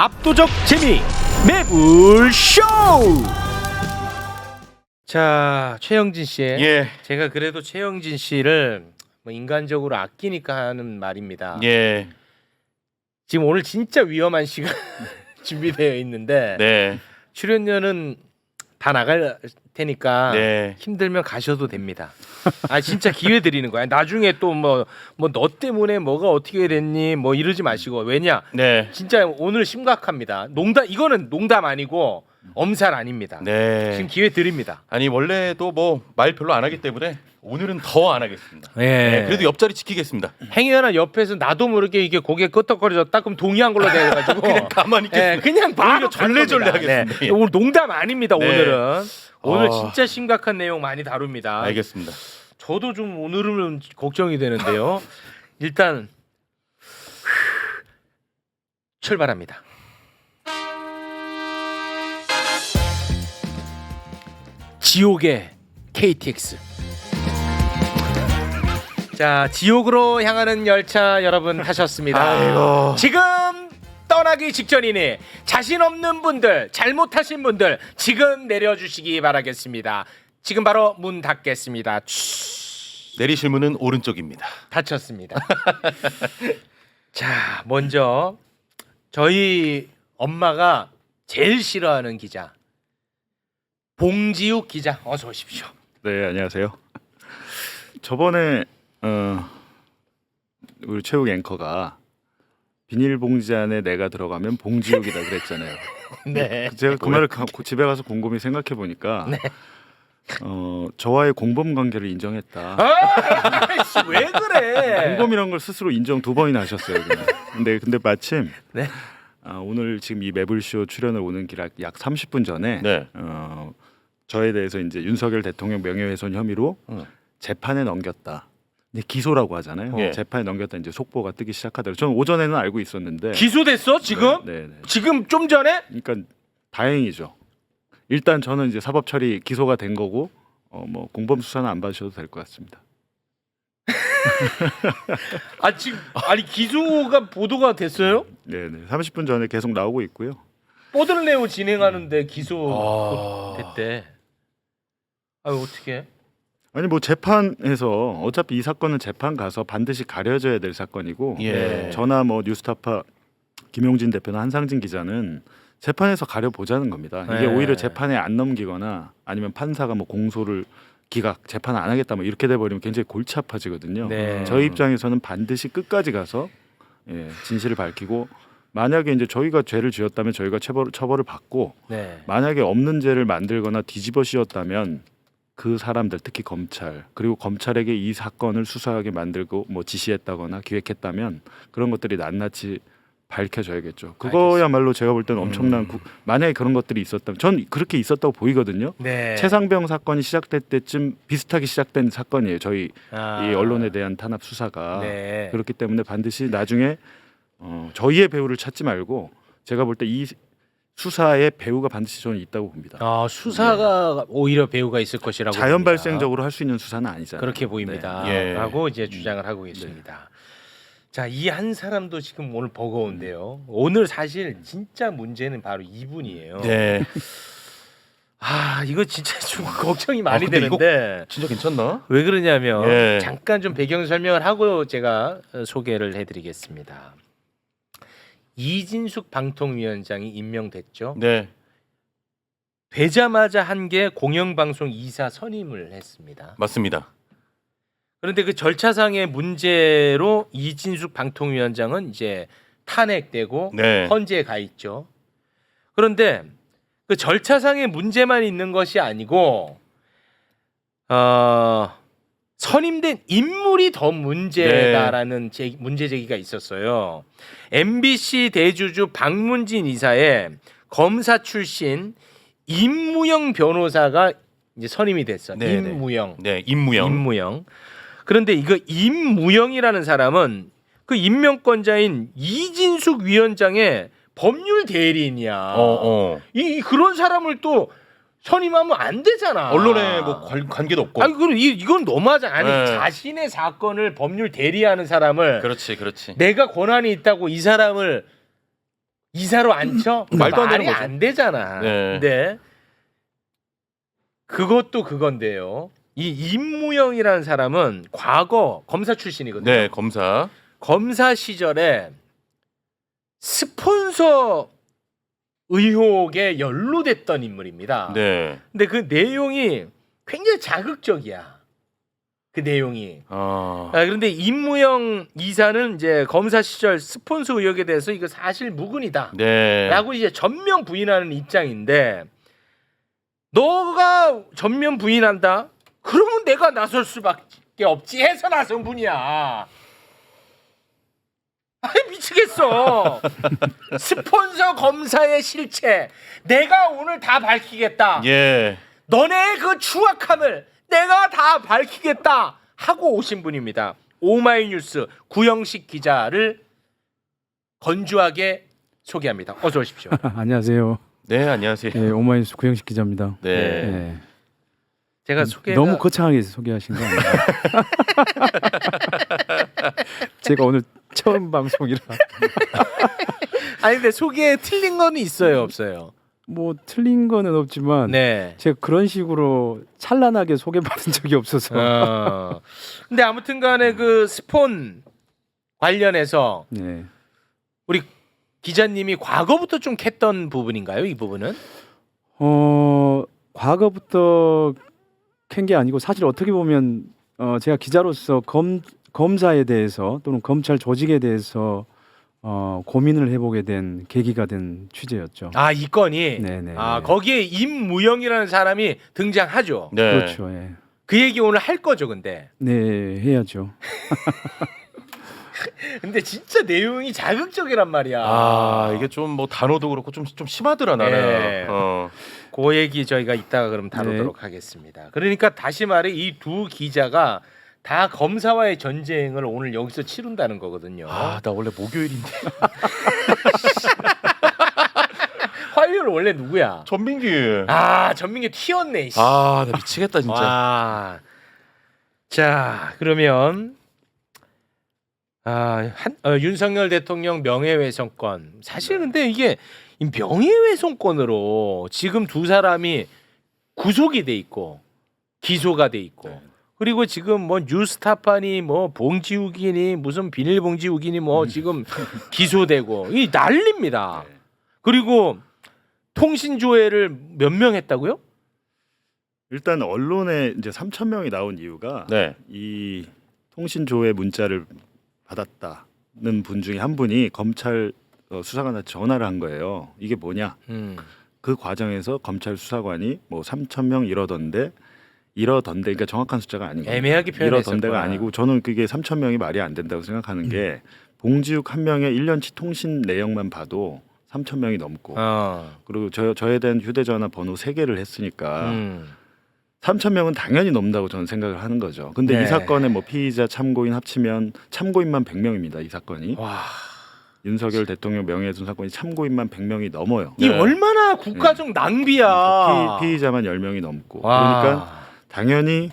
압도적 재미 매불쇼. 자, 최영진 씨. 예. 제가 그래도 최영진 씨를 뭐 인간적으로 아끼니까 하는 말입니다. 예. 지금 오늘 진짜 위험한 시간 준비되어 있는데 네. 출연료는 다 나갈 테니까 네. 힘들면 가셔도 됩니다. 아 진짜 기회 드리는 거야. 나중에 또 뭐 너 때문에 뭐가 어떻게 됐니 뭐 이러지 마시고. 왜냐? 네. 진짜 오늘 심각합니다. 이거는 농담 아니고 엄살 아닙니다. 네. 지금 기회 드립니다. 아니 원래도 뭐 말 별로 안 하기 때문에 오늘은 더 안 하겠습니다. 예. 네, 그래도 옆자리 지키겠습니다. 행여나 옆에서 나도 모르게 이게 고개 끄덕거려졌다 그럼 동의한 걸로 돼가지고 그냥 가만히 있겠습니다. 예, 그냥 바로 오히려 절레절레 갈 겁니다. 하겠습니다. 네. 오늘 농담 아닙니다. 네. 오늘은 오늘 아. 진짜 심각한 내용 많이 다룹니다. 알겠습니다. 저도 좀 오늘은 걱정이 되는데요. 일단 출발합니다. 지옥의 KTX. 자, 지옥으로 향하는 열차 여러분 타셨습니다. 아이고. 지금 떠나기 직전이니 자신 없는 분들, 잘못하신 분들 지금 내려주시기 바라겠습니다. 지금 바로 문 닫겠습니다. 내리실 문은 오른쪽입니다. 닫혔습니다. 자, 먼저 저희 엄마가 제일 싫어하는 기자 봉지욱 기자 어서 오십시오. 네, 안녕하세요. 저번에 우리 최욱 앵커가 비닐봉지 안에 내가 들어가면 봉지욱이다 그랬잖아요. 네. 제가 그 말을 집에 가서 곰곰이 생각해 보니까 네. 저와의 공범 관계를 인정했다. 아이씨, 왜 그래? 공범이란 걸 스스로 인정 2번이나 하셨어요. 그냥. 근데 마침 네. 오늘 지금 이 매불쇼 출연을 오는 길 약 30분 전에 네. 저에 대해서 이제 윤석열 대통령 명예훼손 혐의로 재판에 넘겼다. 근데 기소라고 하잖아요. 예. 재판에 넘겼다 이제 속보가 뜨기 시작하더라고요. 저는 오전에는 알고 있었는데 기소됐어 지금? 네. 지금 좀 전에? 그러니까 다행이죠. 일단 저는 이제 사법 처리 기소가 된 거고 뭐 공범 수사는 안 받으셔도 될 것 같습니다. 아 지금 아니 기소가 보도가 됐어요? 네. 30분 전에 계속 나오고 있고요. 뽀들레오 진행하는데 기소 됐대. 아 어떻게? 아니 뭐 재판에서 어차피 이 사건은 재판 가서 반드시 가려져야 될 사건이고 예. 저나 뭐 뉴스타파 김용진 대표나 한상진 기자는 재판에서 가려보자는 겁니다. 이게 네. 오히려 재판에 안 넘기거나 아니면 판사가 뭐 공소를 기각 재판 안 하겠다 뭐 이렇게 돼버리면 굉장히 골치 아파지거든요. 네. 저희 입장에서는 반드시 끝까지 가서 진실을 밝히고 만약에 이제 저희가 죄를 지었다면 저희가 처벌을 받고 네. 만약에 없는 죄를 만들거나 뒤집어 씌웠다면 그 사람들 특히 검찰 그리고 검찰에게 이 사건을 수사하게 만들고 뭐 지시했다거나 기획했다면 그런 것들이 낱낱이 밝혀져야겠죠. 그거야말로 제가 볼 때는 엄청난 만약에 그런 것들이 있었다면 전 그렇게 있었다고 보이거든요. 네. 최상병 사건이 시작될 때쯤 비슷하게 시작된 사건이에요. 저희 아. 이 언론에 대한 탄압 수사가 네. 그렇기 때문에 반드시 나중에 저희의 배우를 찾지 말고 제가 볼 때 이 수사의 배우가 반드시 저는 있다고 봅니다. 아 수사가 오히려 배우가 있을 것이라고 자연 봅니다. 발생적으로 할 수 있는 수사는 아니잖아요. 그렇게 보입니다. 네. 예. 라고 이제 주장을 하고 계십니다. 자, 이 한 사람도 지금 오늘 버거운데요. 오늘 사실 진짜 문제는 바로 이분이에요. 네. 아, 이거 진짜 좀 걱정이 많이 근데 되는데 진짜 괜찮나? 왜 그러냐면 예. 잠깐 좀 배경 설명을 하고 제가 소개를 해드리겠습니다. 이진숙 방통위원장이 임명됐죠. 네. 되자마자 한 게 공영방송 이사 선임을 했습니다. 맞습니다. 그런데 그 절차상의 문제로 이진숙 방통위원장은 이제 탄핵되고 네. 헌재에 가 있죠. 그런데 그 절차상의 문제만 있는 것이 아니고 선임된 인물이 더 문제다라는 문제 제기가 있었어요. MBC 대주주 박문진 이사의 검사 출신 임무영 변호사가 이제 선임이 됐어. 네, 임무영. 네, 임무영. 임무영. 그런데 이거 임무영이라는 사람은 그 임명권자인 이진숙 위원장의 법률 대리인이야. 이 그런 사람을 또 선임하면 안 되잖아. 언론에 뭐 관계도 없고. 아니 그럼 이건 너무하잖아. 아니 네. 자신의 사건을 법률 대리하는 사람을 그렇지. 내가 권한이 있다고 이 사람을 이사로 앉혀? 말도 안 되는 말이 거죠. 안 되잖아. 네. 근데 그것도 그건데요. 이 임무영이라는 사람은 과거 검사 출신이거든요. 네, 검사. 검사 시절에 스폰서 의혹에 연루됐던 인물입니다. 네. 근데 그 내용이 굉장히 자극적이야. 그 내용이. 그런데 임무영 이사는 이제 검사 시절 스폰서 의혹에 대해서 이거 사실 무근이다. 네. 라고 이제 전면 부인하는 입장인데 너가 전면 부인한다? 그러면 내가 나설 수밖에 없지 해서 나선 분이야. 아이 미치겠어. 스폰서 검사의 실체 내가 오늘 다 밝히겠다. 예. 너네 그 추악함을 내가 다 밝히겠다 하고 오신 분입니다. 오마이뉴스 구영식 기자를 건조하게 소개합니다. 어서 오십시오. 안녕하세요. 네, 안녕하세요. 네, 오마이뉴스 구영식 기자입니다. 네. 네. 제가 소개가 너무 거창하게 소개하신 거 아니에요? 제가 오늘 처음 방송이라 아니 근데 소개에 틀린 건 있어요, 없어요? 뭐 틀린 거는 없지만 네. 제가 그런 식으로 찬란하게 소개받은 적이 없어서. 근데 아무튼간에 그 스폰 관련해서 네. 우리 기자님이 과거부터 좀 캤던 부분인가요? 이 부분은? 과거부터 캔 게 아니고 사실 어떻게 보면 제가 기자로서 검사에 대해서 또는 검찰 조직에 대해서 고민을 해보게 된 계기가 된 취재였죠. 아, 이 건이. 네네. 아, 거기에 임무영이라는 사람이 등장하죠. 네. 그렇죠. 예. 그 얘기 오늘 할 거죠, 근데. 네, 해야죠. 근데 진짜 내용이 자극적이란 말이야. 아, 이게 좀 뭐 단어도 그렇고 좀 심하더라 나는. 네. 그 얘기 저희가 이따가 그럼 다루도록 네. 하겠습니다. 그러니까 다시 말해 이 두 기자가 다 검사와의 전쟁을 오늘 여기서 치른다는 거거든요. 아, 나 원래 목요일인데. 화요일 원래 누구야? 전민기. 아, 전민기 튀었네. 씨. 아, 나 미치겠다 진짜. 와. 자, 그러면 윤석열 대통령 명예훼손건. 사실 근데 이게 이 명예훼손건으로 지금 두 사람이 구속이 돼 있고 기소가 돼 있고 네. 그리고 지금 뭐 뉴스타파니 뭐 봉지욱이니 무슨 비닐봉지욱이니 뭐 지금 기소되고 이 난립니다. 네. 그리고 통신조회를 몇 명 했다고요? 일단 언론에 이제 3천 명이 나온 이유가 네. 이 통신조회 문자를 받았다는 분 중에 한 분이 검찰 수사관한테 전화를 한 거예요. 이게 뭐냐? 그 과정에서 검찰 수사관이 뭐 3천 명 이러던데 그러니까 정확한 숫자가 아니고 애매하게 표현했었구나. 이러던데가 아니고 저는 그게 3천 명이 말이 안 된다고 생각하는 게 봉지욱 한 명의 1년치 통신 내역만 봐도 3천 명이 넘고 그리고 저에 대한 휴대전화 번호 3개를 했으니까 3천 명은 당연히 넘는다고 저는 생각을 하는 거죠. 근데 네. 이 사건에 뭐 피의자 참고인 합치면 참고인만 100명입니다. 이 사건이. 와. 윤석열 대통령 명예훼손 사건이 참고인만 100명이 넘어요. 이 네. 얼마나 국가적 낭비야. 피의자만 10명이 넘고. 와. 그러니까 당연히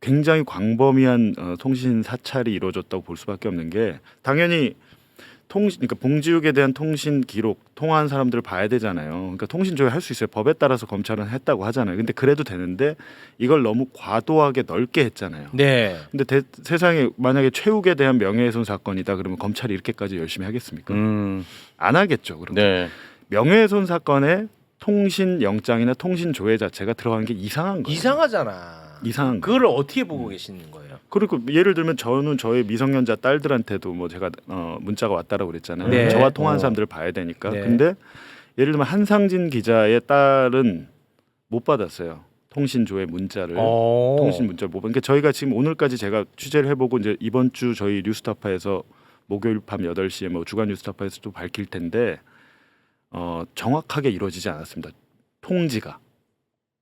굉장히 광범위한 통신 사찰이 이루어졌다고 볼 수밖에 없는 게 당연히 그러니까 봉지욱에 대한 통신 기록, 통화한 사람들을 봐야 되잖아요. 그러니까 통신 조회 할 수 있어요. 법에 따라서 검찰은 했다고 하잖아요. 근데 그래도 되는데 이걸 너무 과도하게 넓게 했잖아요. 네. 근데 세상에 만약에 최욱에 대한 명예훼손 사건이다 그러면 검찰이 이렇게까지 열심히 하겠습니까? 안 하겠죠. 그럼 네. 명예훼손 사건에 통신 영장이나 통신 조회 자체가 들어간 게 이상한 거예요. 이상하잖아. 이상한 거. 그걸 어떻게 보고 계시는 거예요? 그리고 예를 들면 저는 저의 미성년자 딸들한테도 뭐 제가 문자가 왔다라고 그랬잖아요. 네. 저와 통화한 사람들을 봐야 되니까. 네. 근데 예를 들면 한상진 기자의 딸은 못 받았어요. 통신 조회 문자를. 통신 문자를 못 받은 게 저희가 지금 오늘까지 제가 취재를 해보고 이제 이번 주 저희 뉴스타파에서 목요일 밤 8시에 뭐 주간 뉴스타파에서 또 밝힐 텐데 정확하게 이루어지지 않았습니다. 통지가.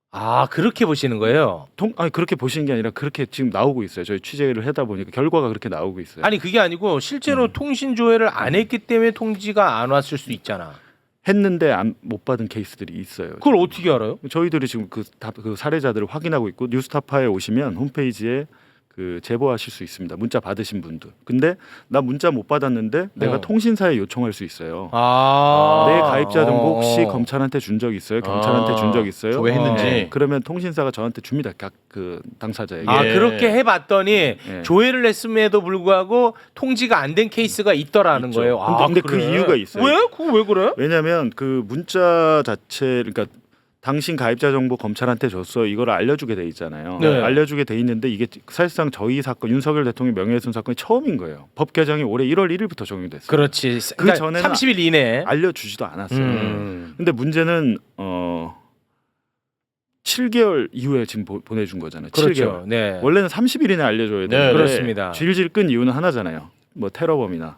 아, 그렇게 보시는 거예요? 아니 그렇게 보시는 게 아니라 그렇게 지금 나오고 있어요. 저희 취재를 하다 보니까 결과가 그렇게 나오고 있어요. 아니 그게 아니고 실제로 통신 조회를 안 했기 때문에 통지가 안 왔을 수 있잖아. 했는데 못 받은 케이스들이 있어요. 그걸 어떻게 알아요? 저희들이 지금 그 사례자들을 확인하고 있고 뉴스타파에 오시면 홈페이지에 그 제보하실 수 있습니다. 문자 받으신 분들. 근데 나 문자 못 받았는데 내가 통신사에 요청할 수 있어요. 내 가입자 정보 혹시 검찰한테 준 적 있어요? 경찰한테 준 적 있어요? 조회했는지. 그러면 통신사가 저한테 줍니다. 각 그 당사자에게. 아, 그렇게 해봤더니 예. 조회를 했음에도 불구하고 통지가 안 된 케이스가 있더라는 있죠. 거예요. 근데 그 이유가 있어요. 왜? 그거 왜 그래? 왜냐하면 그 문자 자체 그러니까 당신 가입자 정보 검찰한테 줬어 이걸 알려주게 돼 있잖아요. 네. 알려주게 돼 있는데 이게 사실상 저희 사건 윤석열 대통령 명예훼손 사건이 처음인 거예요. 법 개정이 올해 1월 1일부터 적용됐어요. 그렇지. 그 그러니까 전에는 30일 이내에. 알려주지도 않았어요. 음. 근데 문제는 7개월 이후에 지금 보내준 거잖아요. 그렇죠. 7개월. 네. 원래는 30일 이내 알려줘야 네, 되는데 그렇습니다. 질질 끈 이유는 하나잖아요. 뭐 테러범이나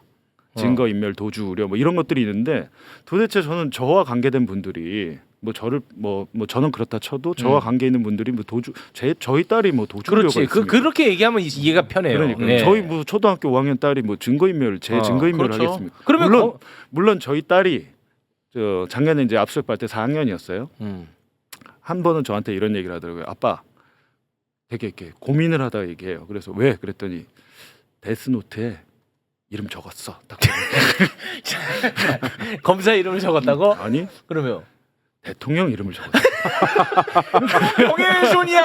증거 인멸 도주 우려 뭐 이런 것들이 있는데 도대체 저는 저와 관계된 분들이 뭐 저를 뭐 저는 그렇다 쳐도 저와 관계 있는 분들이 뭐 도주 저희 딸이 뭐 도주 우려가 그렇지. 있습니까? 그렇게 얘기하면 이해가 편해요. 그러니까 네. 저희 뭐 초등학교 5학년 딸이 뭐 증거 인멸 증거 인멸을 그렇죠. 하겠습니까? 그러면 물론 저희 딸이 저 작년에 이제 압수수색 받을 때 4학년이었어요. 한 번은 저한테 이런 얘기를 하더라고요. 아빠 되게 이렇게 고민을 하다 얘기해요. 그래서 왜? 그랬더니 데스노트에 이름 적었어. 딱 검사 이름을 적었다고? 아니 그러면 대통령 이름을 적었어. 명예훼손이야.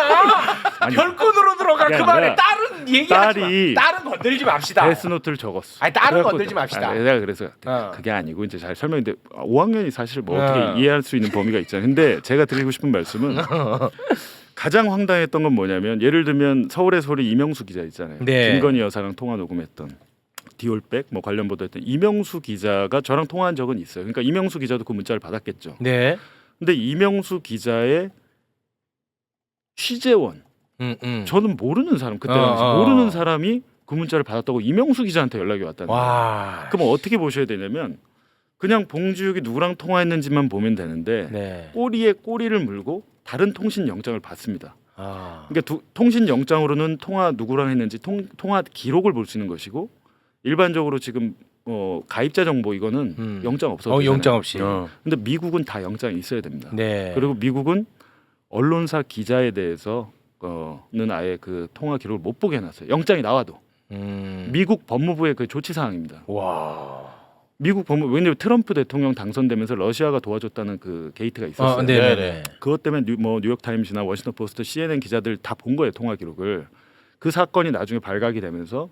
아니, 별건으로 들어가. 그게 그만해. 아니라 딸은 얘기하지 딸이 마. 딸은 건들지 맙시다. 데스노트를 적었어. 아니, 딸은 그래갖고 건들지 맙시다. 내가 그래서 어. 그게 아니고 이제 잘 설명했는데 5학년이 사실 뭐 어떻게 어. 이해할 수 있는 범위가 있잖아요. 근데 제가 드리고 싶은 말씀은 가장 황당했던 건 뭐냐면 예를 들면 서울의 소리 이명수 기자 있잖아요. 네. 김건희 여사랑 통화 녹음했던 디올백 뭐 관련 보도했던 이명수 기자가 저랑 통화한 적은 있어요. 그러니까 이명수 기자도 그 문자를 받았겠죠. 네. 근데 이명수 기자의 취재원 저는 모르는 사람 그때 당시 모르는 사람이 그 문자를 받았다고 이명수 기자한테 연락이 왔다는 거예요. 와. 그럼 어떻게 보셔야 되냐면 그냥 봉지욱이 누구랑 통화했는지만 보면 되는데 네. 꼬리에 꼬리를 물고 다른 통신 영장을 받습니다. 아. 그러니까 통신 영장으로는 통화 누구랑 했는지 통화 기록을 볼 수 있는 것이고 일반적으로 지금 가입자 정보 이거는 영장 없어도 되잖아요. 영장 없이. 근데 미국은 다 영장이 있어야 됩니다. 네. 그리고 미국은 언론사 기자에 대해서는 아예 그 통화 기록을 못 보게 해놨어요. 영장이 나와도 미국 법무부의 그 조치 사항입니다. 와. 미국 법무부 왜냐면 트럼프 대통령 당선되면서 러시아가 도와줬다는 그 게이트가 있었어요. 네네. 그것 때문에 뉴욕 타임스나 워싱턴 포스트, CNN 기자들 다 본 거예요 통화 기록을. 그 사건이 나중에 발각이 되면서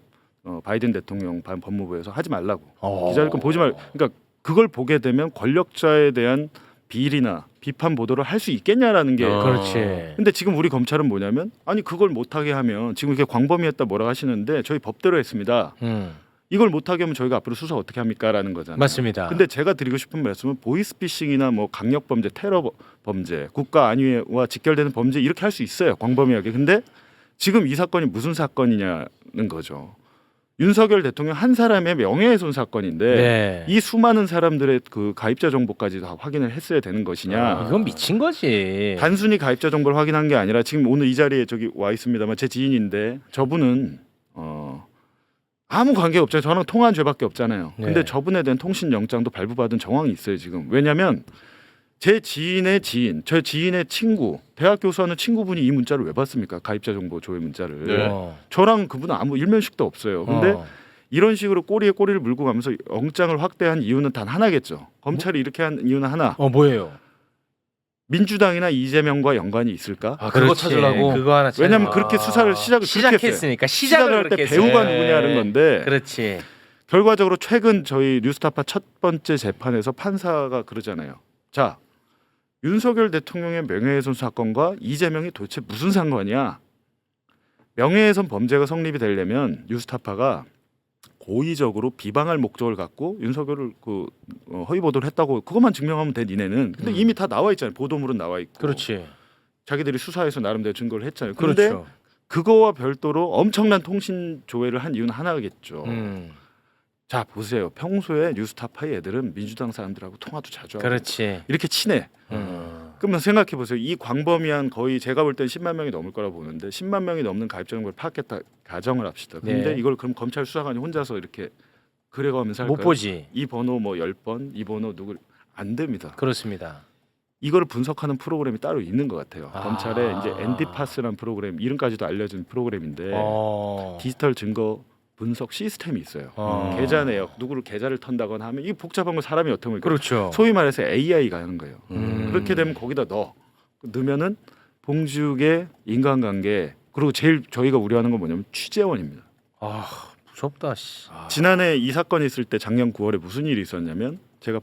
바이든 대통령 법무부에서 하지 말라고 기자들 건 보지 말. 그러니까 그걸 보게 되면 권력자에 대한 비리나 비판 보도를 할 수 있겠냐라는 게. 그렇지. 근데 지금 우리 검찰은 뭐냐면 아니 그걸 못하게 하면 지금 이렇게 광범위했다 뭐라 하시는데 저희 법대로 했습니다. 이걸 못하게 하면 저희가 앞으로 수사 어떻게 합니까라는 거잖아요. 맞습니다. 근데 제가 드리고 싶은 말씀은 보이스피싱이나 뭐 강력범죄, 테러 범죄, 국가 안위와 직결되는 범죄 이렇게 할 수 있어요. 광범위하게. 근데 지금 이 사건이 무슨 사건이냐는 거죠. 윤석열 대통령 한 사람의 명예훼손 사건인데 네. 이 수많은 사람들의 그 가입자 정보까지 다 확인을 했어야 되는 것이냐. 이건 미친 거지. 단순히 가입자 정보를 확인한 게 아니라 지금 오늘 이 자리에 저기 와 있습니다만 제 지인인데 저분은 아무 관계 없잖아요. 저랑 통화한 죄밖에 없잖아요. 네. 근데 저분에 대한 통신 영장도 발부받은 정황이 있어요 지금. 왜냐하면 제 지인의 지인, 저 지인의 친구, 대학 교수하는 친구분이 이 문자를 왜 받습니까? 가입자 정보 조회 문자를. 네. 저랑 그분은 아무 일면식도 없어요. 근데 이런 식으로 꼬리에 꼬리를 물고 가면서 영장을 확대한 이유는 단 하나겠죠. 검찰이 이렇게 한 이유는 하나. 뭐예요? 민주당이나 이재명과 연관이 있을까? 아, 그거 찾으려고. 그거 하나 찾으려고. 왜냐하면 그렇게 수사를 시작했으니까 시작을 할 때 그렇게 배우가 했어요. 누구냐는 건데 그렇지. 결과적으로 최근 저희 뉴스타파 첫 번째 재판에서 판사가 그러잖아요. 자, 윤석열 대통령의 명예훼손 사건과 이재명이 도대체 무슨 상관이야? 명예훼손 범죄가 성립이 되려면 뉴스타파가 고의적으로 비방할 목적을 갖고 윤석열을 허위 보도를 했다고 그것만 증명하면 돼 니네는. 근데 이미 다 나와 있잖아요. 보도물은 나와 있고. 그렇지. 자기들이 수사해서 나름대로 증거를 했잖아요. 그런데 그렇죠. 그거와 별도로 엄청난 통신 조회를 한 이유는 하나겠죠. 자 보세요. 평소에 뉴스타파의 애들은 민주당 사람들하고 통화도 자주 하고 그렇지. 이렇게 친해. 그러면 생각해 보세요. 이 광범위한 거의 제가 볼 땐 10만 명이 넘을 거라고 보는데 10만 명이 넘는 가입자 정보를 파악했다 가정을 합시다. 근데 네. 이걸 그럼 검찰 수사관이 혼자서 이렇게 그래가면서 못 할까요? 보지. 이 번호 뭐 10번, 이 번호 누구 안 됩니다. 그렇습니다. 이거를 분석하는 프로그램이 따로 있는 것 같아요. 아. 검찰에 이제 엔디파스라는 프로그램 이름까지도 알려진 프로그램인데 디지털 증거 분석 시스템이 있어요. 계좌 내역 누구를 계좌를 턴다거나 하면 이게 복잡한 거 사람이 어떻게 하면 그렇죠. 소위 말해서 AI가 하는 거예요. 그렇게 되면 거기다 넣으면은 봉지욱의 인간관계 그리고 제일 저희가 우려하는 건 뭐냐면 취재원입니다. 아 무섭다. 씨. 지난해 이 사건이 있을 때 작년 9월에 무슨 일이 있었냐면 제가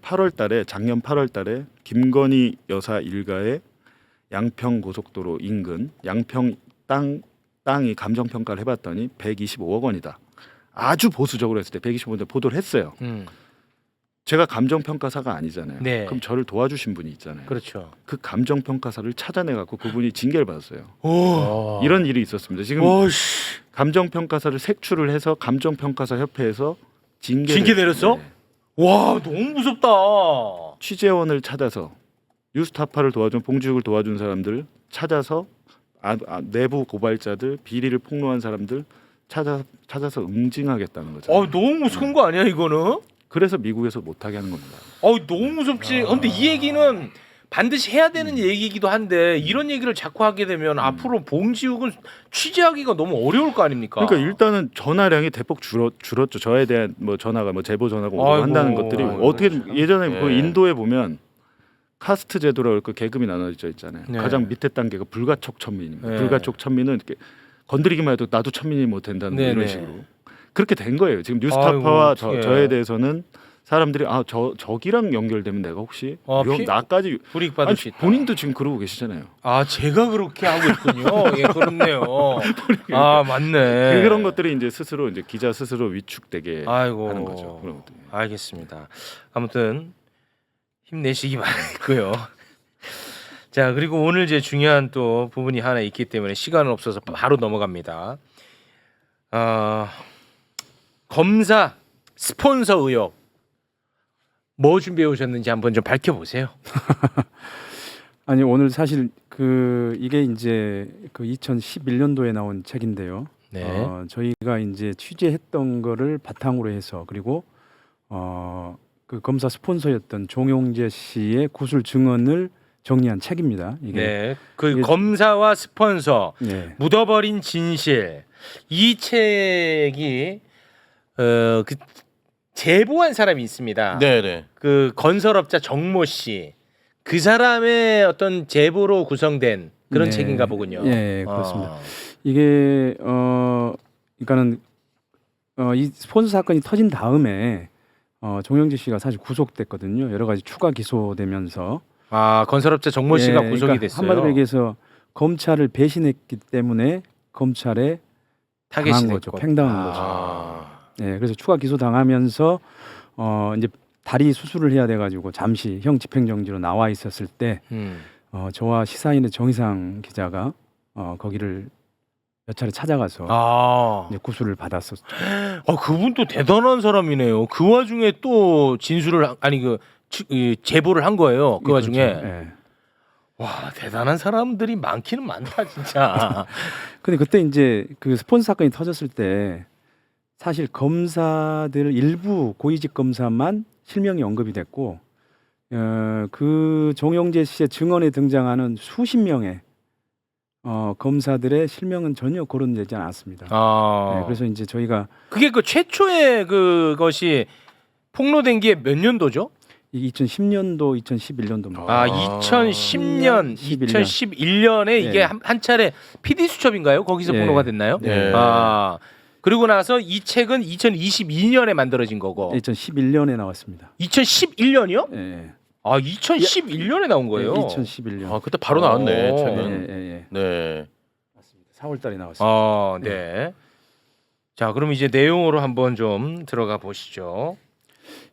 작년 8월달에 김건희 여사 일가의 양평 고속도로 인근 양평 땅이 감정 평가를 해봤더니 125억 원이다. 아주 보수적으로 했을 때 125억 원 보도를 했어요. 제가 감정 평가사가 아니잖아요. 네. 그럼 저를 도와주신 분이 있잖아요. 그렇죠. 그 감정 평가사를 찾아내 갖고 그분이 징계를 받았어요. 오. 이런 일이 있었습니다. 지금 감정 평가사를 색출을 해서 감정 평가사 협회에서 징계 내렸어? 네. 와 너무 무섭다. 취재원을 찾아서 뉴스타파를 도와준 봉지욱을 도와준 사람들 찾아서 내부 고발자들 비리를 폭로한 사람들 찾아서 응징하겠다는 거죠. 너무 무서운 거 아니야 이거는? 그래서 미국에서 못하게 하는 겁니다. 너무 무섭지. 근데 이 얘기는 반드시 해야 되는 얘기이기도 한데 이런 얘기를 자꾸 하게 되면 앞으로 봉지욱은 취재하기가 너무 어려울 거 아닙니까? 그러니까 일단은 전화량이 대폭 줄었죠. 저에 대한 뭐 전화가 뭐 제보 전화가 오고 아이고. 한다는 것들이 어떻게 예전에 예. 그 인도에 보면 카스트 제도라고 그 계급이 나눠져 있잖아요. 네. 가장 밑에 단계가 불가촉 천민입니다. 네. 불가촉 천민은 이렇게 건드리기만 해도 나도 천민이 못 된다는 뭐 네, 이런 네. 식으로 그렇게 된 거예요. 지금 뉴스타파와 아이고, 어떡해. 저에 대해서는 사람들이 저기랑 연결되면 내가 혹시 나까지 불이익 받을 아니, 수 있다. 본인도 지금 그러고 계시잖아요. 제가 그렇게 하고 있군요. 예, 그렇네요. 맞네. 그런 것들이 이제 스스로 이제 기자 스스로 위축되게 아이고. 하는 거죠. 그런 것들이. 알겠습니다. 아무튼 힘내시기 바라고요. 자 그리고 오늘 이제 중요한 또 부분이 하나 있기 때문에 시간은 없어서 바로 넘어갑니다. 검사 스폰서 의혹 뭐 준비해 오셨는지 한번 좀 밝혀보세요. 아니 오늘 사실 이게 이제 그 2011년도에 나온 책인데요. 네. 저희가 이제 취재했던 거를 바탕으로 해서 그리고 그 검사 스폰서였던 종용재 씨의 구술 증언을 정리한 책입니다. 이게 그 검사와 스폰서 네. 묻어버린 진실 이 책이 그 제보한 사람이 있습니다. 네네. 그 건설업자 정모 씨 그 사람의 어떤 제보로 구성된 그런 네. 책인가 보군요. 예, 그렇습니다. 이게 그러니까는 이 스폰서 사건이 터진 다음에 종영재 씨가 사실 구속됐거든요. 여러 가지 추가 기소되면서 건설업자 정모 씨가 구속이 그러니까 됐어요. 한마디로 얘기해서 검찰을 배신했기 때문에 검찰에 타겟이 당한 거죠. 됐고. 팽당한 거죠. 네, 그래서 추가 기소 당하면서 이제 다리 수술을 해야 돼가지고 잠시 형 집행정지로 나와 있었을 때 저와 시사인의 정희상 기자가 거기를 몇 차례 찾아가서 이제 구술을 받았었죠. 그분도 대단한 사람이네요. 그 와중에 또 진술을 제보를 한 거예요. 그 와중에 네. 와 대단한 사람들이 많기는 많다 진짜. 근데 그때 이제 그 스폰서 사건이 터졌을 때 사실 검사들 일부 고위직 검사만 실명이 언급이 됐고 그 종영재 씨의 증언에 등장하는 수십 명의 검사들의 실명은 전혀 거론되지 않았습니다. 네, 그래서 이제 저희가 그게 그 최초의 그것이 폭로된 게 몇 년도죠? 이 2010년도, 2011년도입니다. 2010년, 2011년에 이게 네. 한 차례 PD 수첩인가요? 거기서 네. 폭로가 됐나요? 네. 그리고 나서 이 책은 2022년에 만들어진 거고. 2011년에 나왔습니다. 2011년이요? 예. 2011년에 나온 거예요. 2011년. 그때 바로 나왔네. 오. 책은. 예. 네. 맞습니다. 4월달에 나왔습니다. 네. 자, 그럼 이제 내용으로 한번 좀 들어가 보시죠.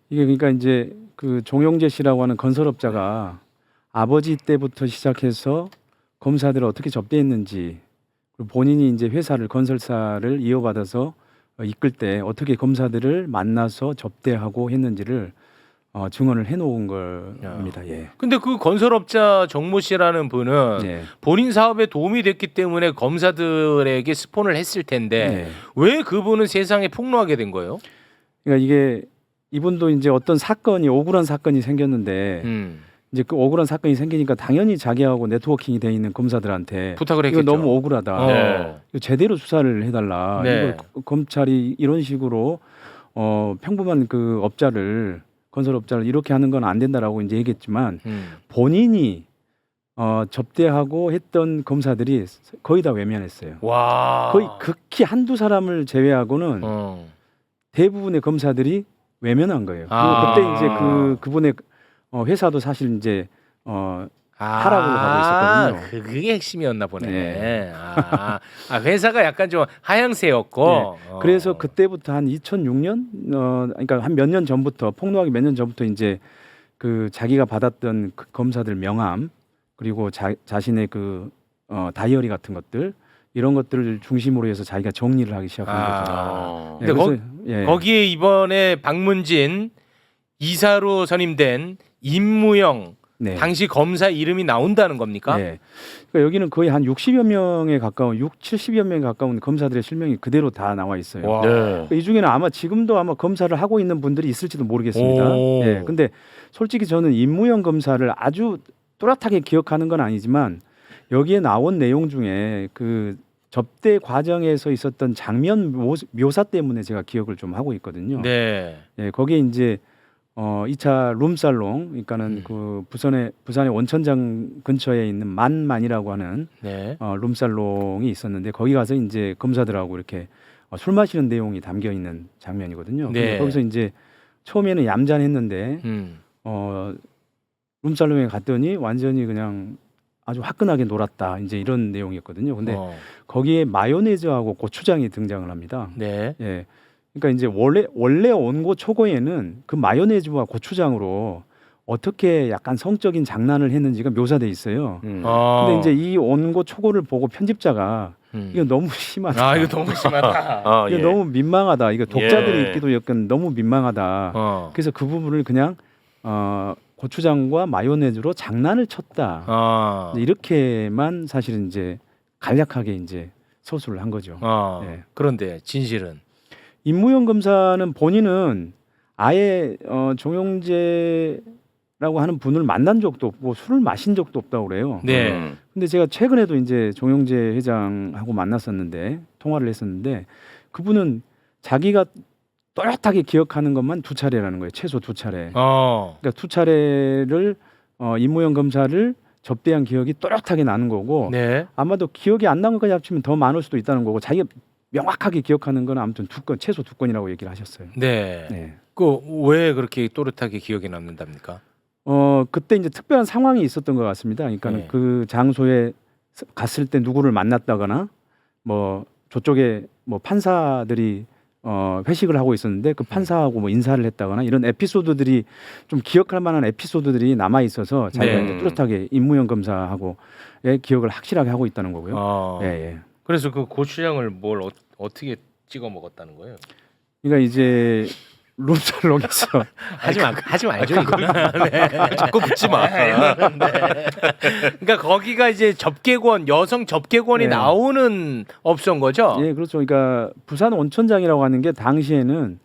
이게 그러니까 이제 그 종영재 씨라고 하는 건설업자가 아버지 때부터 시작해서 검사들을 어떻게 접대했는지 그리고 본인이 이제 회사를 건설사를 이어받아서 이끌 때 어떻게 검사들을 만나서 접대하고 했는지를 증언을 해놓은 겁니다. 예. 근데 그 건설업자 정모 씨라는 분은 예. 본인 사업에 도움이 됐기 때문에 검사들에게 스폰을 했을 텐데 예. 왜 그분은 세상에 폭로하게 된 거예요? 그러니까 이게 이분도 이제 어떤 사건이 억울한 사건이 생겼는데 이제 그 억울한 사건이 생기니까 당연히 자기하고 네트워킹이 돼 있는 검사들한테 부탁을 이거 했겠죠. 너무 억울하다. 네. 이거 제대로 수사를 해달라. 네. 이거 검찰이 이런 식으로 평범한 그 업자를 건설업자를 이렇게 하는 건 안 된다라고 이제 얘기했지만 본인이 접대하고 했던 검사들이 거의 다 외면했어요. 와. 거의 극히 한두 사람을 제외하고는 대부분의 검사들이 외면한 거예요. 아. 그리고 그때 이제 그분의 회사도 사실 이제 하락으로 가고 있었거든요. 그게 핵심이었나 보네. 네. 회사가 약간 좀 하향세였고. 그래서 그때부터 한 2006년 그러니까 한 몇 년 전부터 폭로하기 몇 년 전부터 이제 그 자기가 받았던 그 검사들 명함 그리고 자신의 그 다이어리 같은 것들 이런 것들을 중심으로 해서 자기가 정리를 하기 시작한 거죠. 근데 그래서, 거기에 이번에 박문진 이사로 선임된 임무영 네. 당시 검사 이름이 나온다는 겁니까? 네. 그러니까 여기는 거의 한 60여 명에 가까운 70여 명에 가까운 검사들의 실명이 그대로 다 나와 있어요. 와. 네. 그러니까 이 중에는 아마 지금도 아마 검사를 하고 있는 분들이 있을지도 모르겠습니다. 오. 예. 근데 솔직히 저는 임무영 검사를 아주 또렷하게 기억하는 건 아니지만 여기에 나온 내용 중에 그 접대 과정에서 있었던 장면 묘사 때문에 제가 기억을 좀 하고 있거든요. 네. 예, 거기에 이제 2차 룸살롱, 그러니까는 그 부산의 원천장 근처에 있는 만만이라고 하는 네. 룸살롱이 있었는데 거기 가서 이제 검사들하고 이렇게 술 마시는 내용이 담겨 있는 장면이거든요. 네. 근데 거기서 이제 처음에는 얌전했는데 룸살롱에 갔더니 완전히 그냥 아주 화끈하게 놀았다. 이제 이런 내용이었거든요. 근데 거기에 마요네즈하고 고추장이 등장을 합니다. 네. 예. 그러니까 이제 원래 원고 초고에는 그 마요네즈와 고추장으로 어떻게 약간 성적인 장난을 했는지가 묘사돼 있어요. 근데 이제 이 원고 초고를 보고 편집자가 이거 너무 심하다. 이거 너무 심하다. 이거 너무 민망하다. 이거 독자들이 예. 읽기도 약간 너무 민망하다. 그래서 그 부분을 그냥 고추장과 마요네즈로 장난을 쳤다. 이렇게만 사실은 이제 간략하게 이제 서술을 한 거죠. 예. 그런데 진실은 임무영 검사는 본인은 아예 종영재라고 하는 분을 만난 적도 없고 술을 마신 적도 없다고 그래요. 네. 근데 제가 최근에도 이제 종영재 회장하고 만났었는데 통화를 했었는데 그분은 자기가 또렷하게 기억하는 것만 2차례라는 거예요. 최소 2차례. 그러니까 2차례를 임무영 검사를 접대한 기억이 또렷하게 나는 거고 네. 아마도 기억이 안 난 것까지 합치면 더 많을 수도 있다는 거고 자기가 명확하게 기억하는 건 아무튼 2건 최소 2건이라고 얘기를 하셨어요. 네. 네. 그 왜 그렇게 또렷하게 기억에 남는답니까? 그때 이제 특별한 상황이 있었던 것 같습니다. 그러니까 네. 그 장소에 갔을 때 누구를 만났다거나 뭐 저쪽에 뭐 판사들이 회식을 하고 있었는데 그 판사하고 뭐 인사를 했다거나 이런 에피소드들이 좀 기억할 만한 에피소드들이 남아 있어서 자기가 네. 이제 뚜렷하게 임무영 검사하고의 기억을 확실하게 하고 있다는 거고요. 예, 예. 그래서 그 고추장을 뭘 어떻게 찍어 먹었다는 거예요? 그러니까 이제 룸살롱에서 하지 말죠 이거. 네. 자꾸 붙지 마. 그러니까 거기가 이제 접객원 여성 접객원이 네. 나오는 업소인 거죠? 예, 그렇죠. 그러니까 부산 원천장이라고 하는 게 당시에는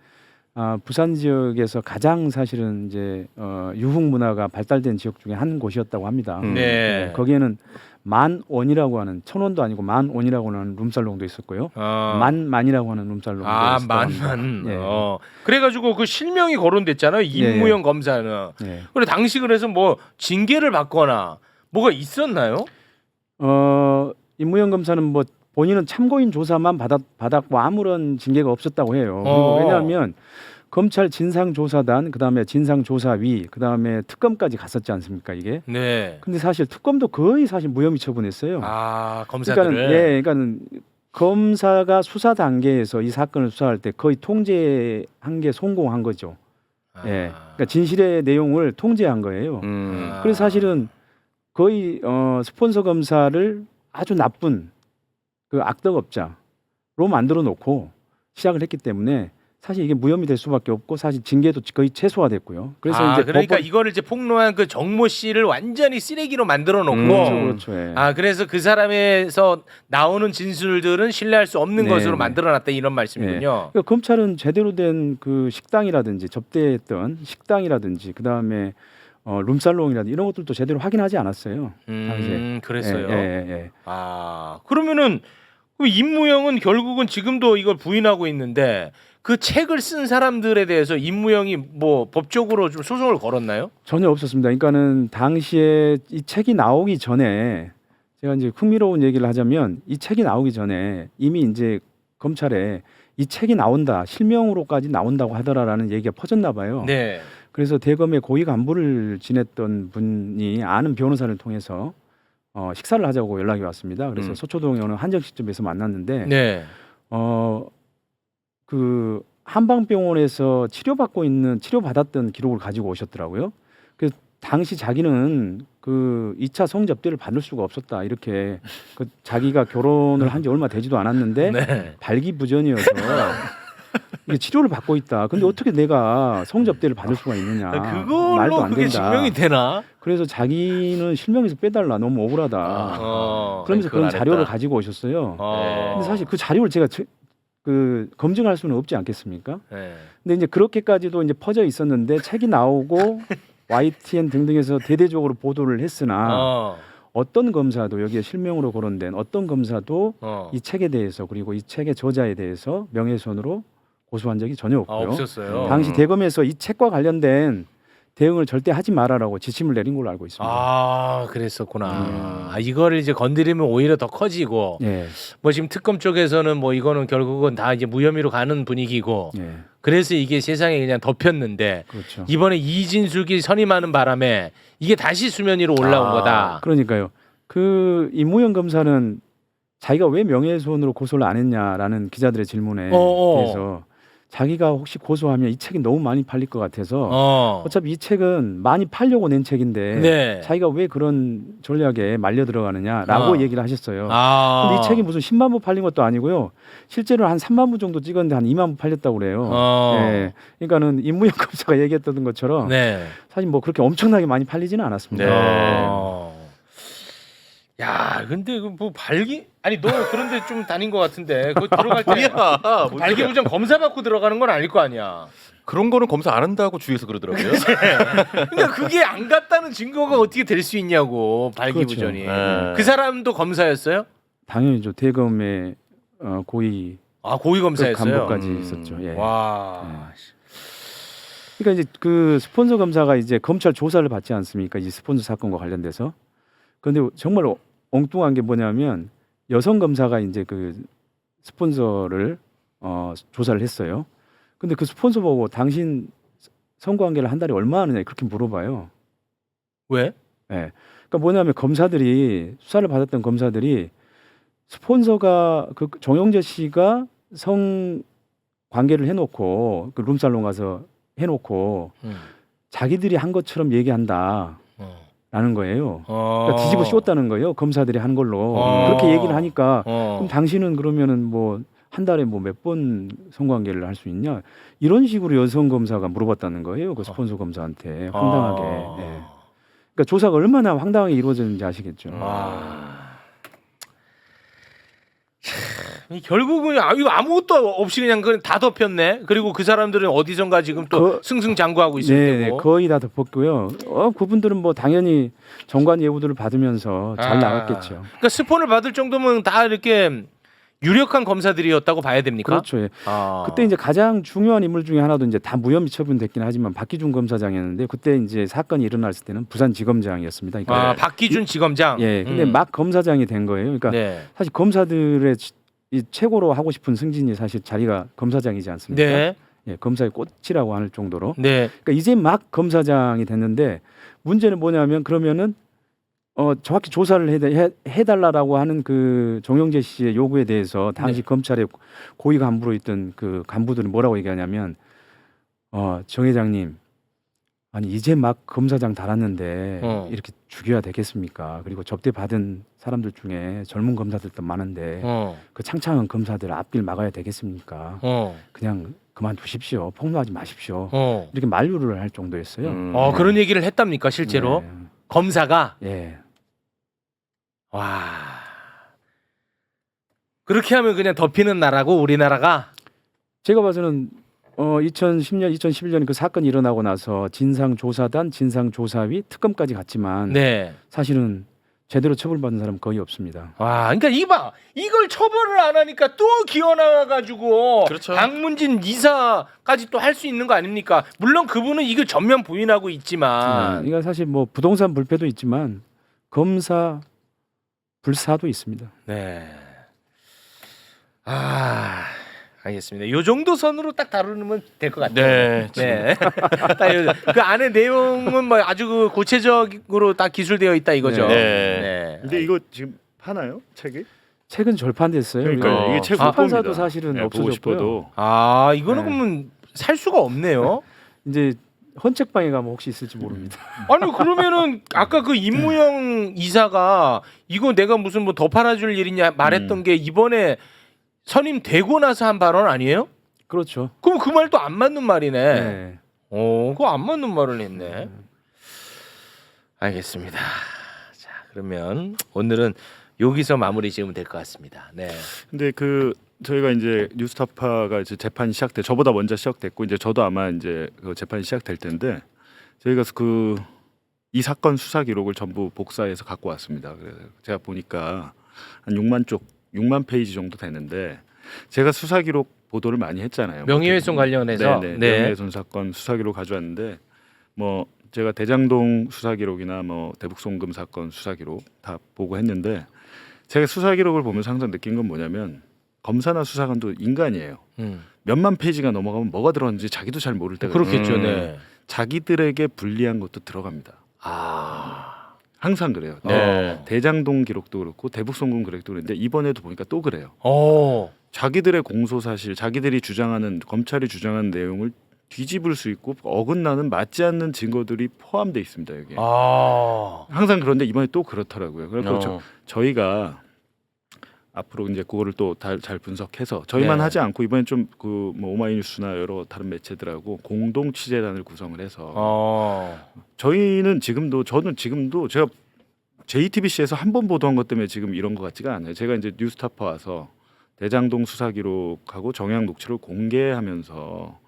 부산 지역에서 가장 사실은 이제 유흥 문화가 발달된 지역 중에 한 곳이었다고 합니다. 네. 거기에는 만원이라고 하는 천원도 아니고 만원이라고 하는 룸살롱도 있었고요. 만만이라고 하는 룸살롱도 있었다고 합니다. 만만. 예. 그래가지고 그 실명이 거론됐잖아요. 임무영 검사는. 예. 그래 당시 그래서 뭐 징계를 받거나 뭐가 있었나요? 임무영 검사는 뭐 본인은 참고인 조사만 받았고 아무런 징계가 없었다고 해요. 그리고 왜냐하면 검찰 진상조사단, 그다음에 진상조사위, 그다음에 특검까지 갔었지 않습니까 이게? 네. 근데 사실 특검도 거의 사실 무혐의 처분했어요. 검사들을. 그러니까는 검사가 수사 단계에서 이 사건을 수사할 때 거의 통제한 게 성공한 거죠. 예. 그러니까 진실의 내용을 통제한 거예요. 그래서 사실은 거의 스폰서 검사를 아주 나쁜 그 악덕업자로 만들어 놓고 시작을 했기 때문에 사실 이게 무혐의 될 수밖에 없고 사실 징계도 거의 최소화됐고요. 그래서 이제 그러니까 이거를 이제 폭로한 그 정모 씨를 완전히 쓰레기로 만들어 놓고 그렇죠. 예. 그래서 그 사람에서 나오는 진술들은 신뢰할 수 없는 네, 것으로 네. 만들어놨다 이런 말씀이군요. 그러니까 검찰은 제대로 된 그 식당이라든지 접대했던 식당이라든지 그다음에 룸살롱이라든지 이런 것들도 제대로 확인하지 않았어요. 당시에. 그랬어요. 예. 아 그러면은 그 임무영은 결국은 지금도 이걸 부인하고 있는데 그 책을 쓴 사람들에 대해서 임무영이 뭐 법적으로 좀 소송을 걸었나요? 전혀 없었습니다. 그러니까는 당시에 이 책이 나오기 전에 제가 이제 흥미로운 얘기를 하자면 이 책이 나오기 전에 이미 이제 검찰에 이 책이 나온다, 실명으로까지 나온다고 하더라라는 얘기가 퍼졌나 봐요. 네. 그래서 대검의 고위 간부를 지냈던 분이 아는 변호사를 통해서 식사를 하자고 연락이 왔습니다. 그래서 서초동에 어느 한정식집에서 만났는데 네. 그 한방병원에서 치료받았던 기록을 가지고 오셨더라고요. 그래서 당시 자기는 그 2차 성접대를 받을 수가 없었다. 이렇게 그 자기가 결혼을 한 지 얼마 되지도 않았는데 네. 발기부전이어서 이게 치료를 받고 있다. 근데 어떻게 내가 성접대를 받을 수가 있느냐. 그걸로 말도 안 그게 된다. 증명이 되나? 그래서 자기는 실명에서 빼달라. 너무 억울하다. 그러면서 그걸 그런 안 자료를 했다. 가지고 오셨어요. 어. 근데 사실 그 자료를 제가 그 검증할 수는 없지 않겠습니까? 네. 근데 이제 그렇게까지도 이제 퍼져 있었는데 책이 나오고 YTN 등등에서 대대적으로 보도를 했으나 어떤 검사도 여기에 실명으로 거론된 어떤 검사도 이 책에 대해서 그리고 이 책의 저자에 대해서 명예훼손으로 고소한 적이 전혀 없고요. 없었어요. 당시 대검에서 이 책과 관련된 대응을 절대 하지 말아라고 지침을 내린 걸로 알고 있습니다. 아 그랬었구나. 아, 이거를 이제 건드리면 오히려 더 커지고 예, 뭐 지금 특검 쪽에서는 뭐 이거는 결국은 다 이제 무혐의로 가는 분위기고 예, 그래서 이게 세상에 그냥 덮였는데 그렇죠. 이번에 이진숙이 선임하는 바람에 이게 다시 수면 위로 올라온 거다. 그러니까요. 그 임무영 검사는 자기가 왜 명예훼손으로 고소를 안 했냐라는 기자들의 질문에 대해서 자기가 혹시 고소하면 이 책이 너무 많이 팔릴 것 같아서 어차피 이 책은 많이 팔려고 낸 책인데 네. 자기가 왜 그런 전략에 말려 들어가느냐라고 얘기를 하셨어요. 근데 이 책이 무슨 10만 부 팔린 것도 아니고요. 실제로 한 3만 부 정도 찍었는데 한 2만 부 팔렸다고 그래요. 예. 그러니까는 임무영 검사가 얘기했던 것처럼 네. 사실 뭐 그렇게 엄청나게 많이 팔리지는 않았습니다. 네. 야, 근데 그 뭐 발기 아니 너 그런데 좀 다닌 것 같은데 그 들어갈 때 그 발기부전 검사 받고 들어가는 건 아닐 거 아니야. 그런 거는 검사 안 한다고 주위에서 그러더라고요. 그러니까 그게 안 갔다는 증거가 어떻게 될 수 있냐고 발기부전이. 그렇죠. 그 사람도 검사였어요? 당연히죠. 대검의 고위 고위 검사였어요. 간부까지 있었죠. 예. 와. 그러니까 이제 그 스폰서 검사가 이제 검찰 조사를 받지 않습니까? 이 스폰서 사건과 관련돼서. 그런데 정말 엉뚱한 게 뭐냐면 여성 검사가 이제 그 스폰서를 조사를 했어요. 근데 그 스폰서 보고 당신 성관계를 한 달에 얼마 하느냐 그렇게 물어봐요. 왜? 예. 그러니까 뭐냐면 검사들이 수사를 받았던 검사들이 스폰서가 그 정영재 씨가 성 관계를 해놓고 그 룸살롱 가서 해놓고 자기들이 한 것처럼 얘기한다. 라는 거예요. 그러니까 뒤집어 씌웠다는 거예요. 검사들이 한 걸로 그렇게 얘기를 하니까 그럼 당신은 그러면은 뭐 한 달에 뭐 몇 번 성관계를 할 수 있냐 이런 식으로 여성 검사가 물어봤다는 거예요. 그 스폰서 검사한테 황당하게. 예. 그러니까 조사가 얼마나 황당하게 이루어졌는지 아시겠죠. 결국은 이거 아무것도 없이 그냥 다 덮였네. 그리고 그 사람들은 어디선가 지금 또 승승장구하고 있을 네, 테고. 거의 다 덮었고요. 그분들은 뭐 당연히 정관 예우들을 받으면서 잘 나갔겠죠. 그러니까 스폰을 받을 정도면 다 이렇게 유력한 검사들이었다고 봐야 됩니까? 그렇죠. 예. 그때 이제 가장 중요한 인물 중에 하나도 이제 다 무혐의 처분됐긴 하지만 박기준 검사장이었는데 그때 이제 사건이 일어났을 때는 부산지검장이었습니다. 그러니까 박기준 지검장. 예. 근데 막 검사장이 된 거예요. 그러니까 네. 사실 검사들의 이 최고로 하고 싶은 승진이 사실 자리가 검사장이지 않습니까? 네. 예, 검사의 꽃이라고 할 정도로. 네. 그러니까 이제 막 검사장이 됐는데 문제는 뭐냐면 그러면은 정확히 조사를 해달라라고 하는 그 정영재 씨의 요구에 대해서 당시 검찰의 고위 간부로 있던 그 간부들은 뭐라고 얘기하냐면 정 회장님 아니 이제 막 검사장 달았는데 이렇게 죽여야 되겠습니까? 그리고 접대 받은 사람들 중에 젊은 검사들도 많은데 그 창창한 검사들 앞길 막아야 되겠습니까? 그냥 그만두십시오. 폭로하지 마십시오. 이렇게 만류를 할 정도였어요. 그런 얘기를 했답니까 실제로? 네. 검사가? 예. 와. 그렇게 하면 그냥 덮이는 나라고 우리나라가? 제가 봐서는 2010년, 2011년 그 사건이 일어나고 나서 진상조사단, 진상조사위, 특검까지 갔지만 네. 사실은 제대로 처벌받은 사람 거의 없습니다. 와, 그러니까 이봐, 이걸 처벌을 안 하니까 또 기어나가가지고 그렇죠. 박문진 이사까지 또 할 수 있는 거 아닙니까? 물론 그분은 이걸 전면 부인하고 있지만, 이건 사실 뭐 부동산 불패도 있지만 검사 불사도 있습니다. 네. 아, 알겠습니다. 요 정도 선으로 딱 다루면 될 것 같아요. 네. 네. 그 안에 내용은 뭐 아주 그 구체적으로 딱 기술되어 있다 이거죠. 네. 네. 근데 이거 지금 파나요? 책이? 책은 절판됐어요. 그러니까 이게 책 출판사도 못 봅니다. 사실은 네, 보고 없어졌고요. 싶어도 아, 이거는 네. 그러면 살 수가 없네요. 이제 헌책방에 가면 혹시 있을지 모릅니다. 아니 그러면은 아까 그 임무영 이사가 이거 내가 무슨 뭐 더 팔아줄 일이냐 말했던 게 이번에 선임되고 나서 한 발언 아니에요? 그렇죠. 그럼 그 말도 안 맞는 말이네. 네. 그거 안 맞는 말을 했네. 알겠습니다. 자, 그러면 오늘은 여기서 마무리 지으면 될 것 같습니다. 네. 근데 그 저희가 이제 뉴스타파가 이제 재판이 시작돼 저보다 먼저 시작됐고 이제 저도 아마 이제 그 재판이 시작될 텐데 저희가 그 이 사건 수사 기록을 전부 복사해서 갖고 왔습니다. 그래서 제가 보니까 한 6만 페이지 정도 되는데 제가 수사 기록 보도를 많이 했잖아요. 명예훼손 관련해서 네. 네. 명예훼손 사건 수사 기록 가져왔는데 뭐 제가 대장동 수사 기록이나 뭐 대북송금 사건 수사 기록 다 보고 했는데 제가 수사 기록을 보면서 항상 느낀 건 뭐냐면 검사나 수사관도 인간이에요. 몇만 페이지가 넘어가면 뭐가 들어갔는지 자기도 잘 모를 때가 그렇겠죠. 있어요. 네. 자기들에게 불리한 것도 들어갑니다. 아. 항상 그래요. 네. 대장동 기록도 그렇고 대북송금 기록도 그런데 이번에도 보니까 또 그래요. 자기들의 공소 사실, 자기들이 주장하는 검찰이 주장하는 내용을 뒤집을 수 있고 어긋나는 맞지 않는 증거들이 포함되어 있습니다. 여기. 항상 그런데 이번에 또 그렇더라고요. 그래서 저희가 앞으로 이제 그거를 또 잘 분석해서 저희만 네. 하지 않고 이번에 좀 그 뭐 오마이뉴스나 여러 다른 매체들하고 공동 취재단을 구성을 해서 저는 지금도 제가 JTBC에서 한 번 보도한 것 때문에 지금 이런 것 같지가 않아요. 제가 이제 뉴스타파 와서 대장동 수사 기록하고 정황 녹취를 공개하면서